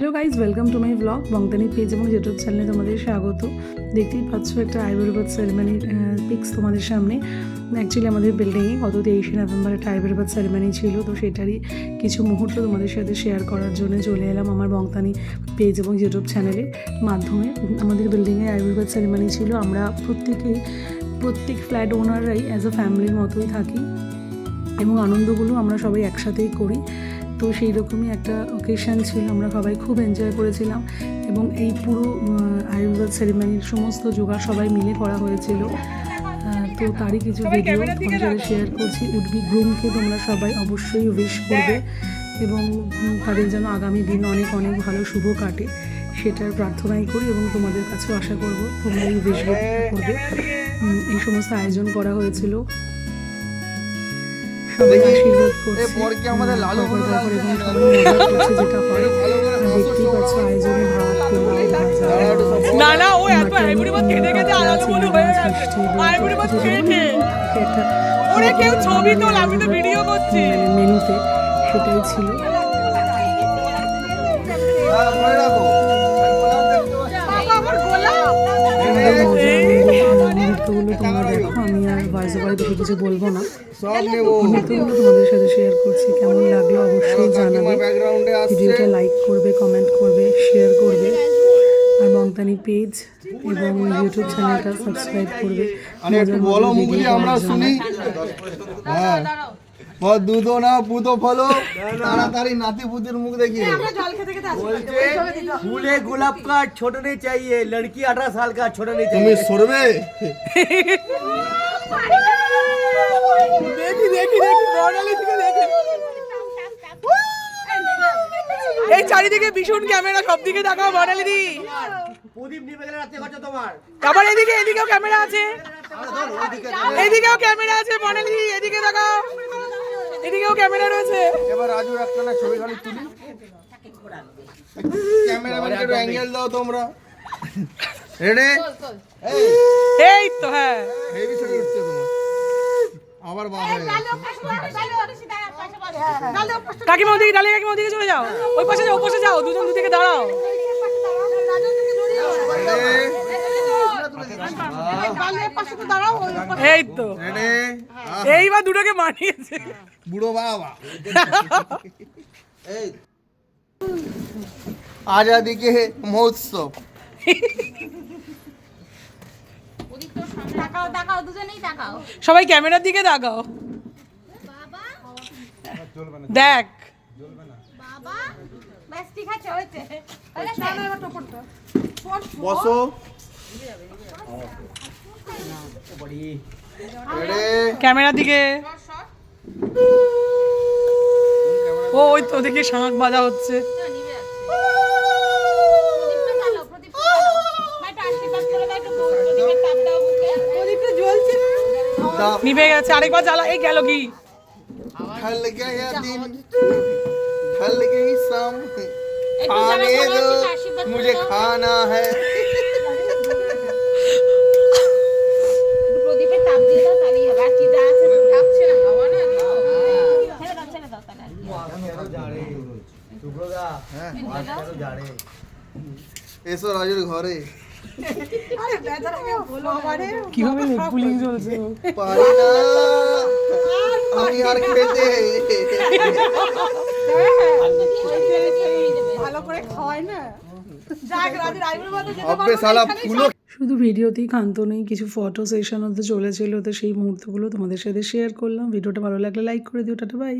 Hello guys, welcome to my blog Bongtani page এবং YouTube চ্যানেলে তোমাদের স্বাগত। দেখতেই পাচ্ছ একটা আয়ুর্বেদ সেরেমনির পিক্স তোমাদের সামনে। অ্যাকচুয়ালি আমাদের বিল্ডিংয়ে গত 23শে নভেম্বর একটা আয়ুর্বেদ সেরেমনি ছিল, তো সেটারই কিছু মুহূর্ত তোমাদের সাথে শেয়ার করার জন্য চলে এলাম আমার বংতানি পেজ এবং ইউটিউব চ্যানেলের মাধ্যমে। আমাদের বিল্ডিংয়ে আয়ুর্বেদ সেরেমনি ছিল। আমরা প্রত্যেক ফ্ল্যাট ওনাররাই অ্যাজ আ ফ্যামিলির মতোই থাকি এবং আনন্দগুলো আমরা সবাই একসাথেই করি। তো সেই রকমই একটা অকেশান ছিল, আমরা সবাই খুব এনজয় করেছিলাম এবং এই পুরো আয়ুর্বেদ সেরেমনির সমস্ত জোগাড় সবাই মিলে করা হয়েছিল। তো তারই কিছু ভিডিও তোমাদের সাথে শেয়ার করছি। উডবি গ্রুমকে তোমরা সবাই অবশ্যই উইশ করবে এবং তাদের যেন আগামী দিন অনেক অনেক ভালো শুভ কাটে সেটার প্রার্থনাই করি এবং তোমাদের কাছেও আশা করব তোমরা এই উইশ করবে। এই সমস্ত আয়োজন করা হয়েছিল, সবাই আশীর্বাদ করছে এবং সবাই মজা করছে, যেটা হয় দেখতেই পাচ্ছ আয়োজনে ভাত, পোলাও, ভাজা, মেনুতে সেটাই ছিল। মুহূর্তগুলো তোমরা দেখো, আমি আর ভয়েস ওভারে বেশি কিছু বলবো না, মুহূর্তগুলো তোমাদের সাথে শেয়ার করছি। কেমন লাগলো অবশ্যই জানাবে, ভিডিওটা লাইক করবে, কমেন্ট করবে, শেয়ার করবে আর বংতানি পেজ এবং ইউটিউব চ্যানেলটা সাবস্ক্রাইব করবে। দুধো না পুতো ফলো তাড়াতাড়ি নাতি পুতির মুখ देखिए फूले गुलाब का छोटा नहीं चाहिए, लड़की 18 साल का छोटा नहीं তুমি चाहिए। সরবে देखी देखी देखी বর্ণালী থেকে দেখে এই চারিদিকে ভীষণ ক্যামেরা, সব দিকে দেখাও বর্ণালী দি। প্রদীপ নিভে গেলে রাতে খরচা তোমার। আবার এদিকেও ক্যামেরা আছে, এদিকেও ক্যামেরা আছে বর্ণালী দি, এদিকে দেখাও, এদিকেও ক্যামেরা রয়েছে। এবার রাজুর একটা না ছবি খালি তুলি, ক্যামেরাম্যানকে একটু অ্যাঙ্গেল দাও তোমরা। রেডি? এই তো হ্যাঁ, হেভি ছবি উঠছে তোমার। আবার বাদ হয়ে গেছে। কাকিমা ওদিকে ডালে, কাকিমা ওদিকে চলে যাও, ওই পাশে যাও, ওই পাশে যাও, দুজন দুদিকে দাঁড়াও। এই তো রেডি? এইবার দুটোকে মানিয়েছে বুড়ো বাবা। आजादी के महोत्सव। সবাই ক্যামেরার দিকে তাকাও, দেখ বসো। রেডি? ক্যামেরার দিকে। ও ওই তো ওদিকে শাঁখ বাজা হচ্ছে। নিভে গেছে, আরেকবার জ্বালা। এই গেল কি? ढल गया दिन, ढल गई शाम, खाने दो मुझे खाना है। এসো রাজুর ঘরে। কিভাবে পুলিশ চলছে? পারি না আমি আর খেতে। অবে শালা ফুলো। শুধু ভিডিওতেই ক্ষান্ত নেই, কিছু ফটো সেশন হতে চলেছিল, তো সেই মুহূর্তগুলো তোমাদের সাথে শেয়ার করলাম। ভিডিওটা ভালো লাগলে লাইক করে দিও। Tata, by.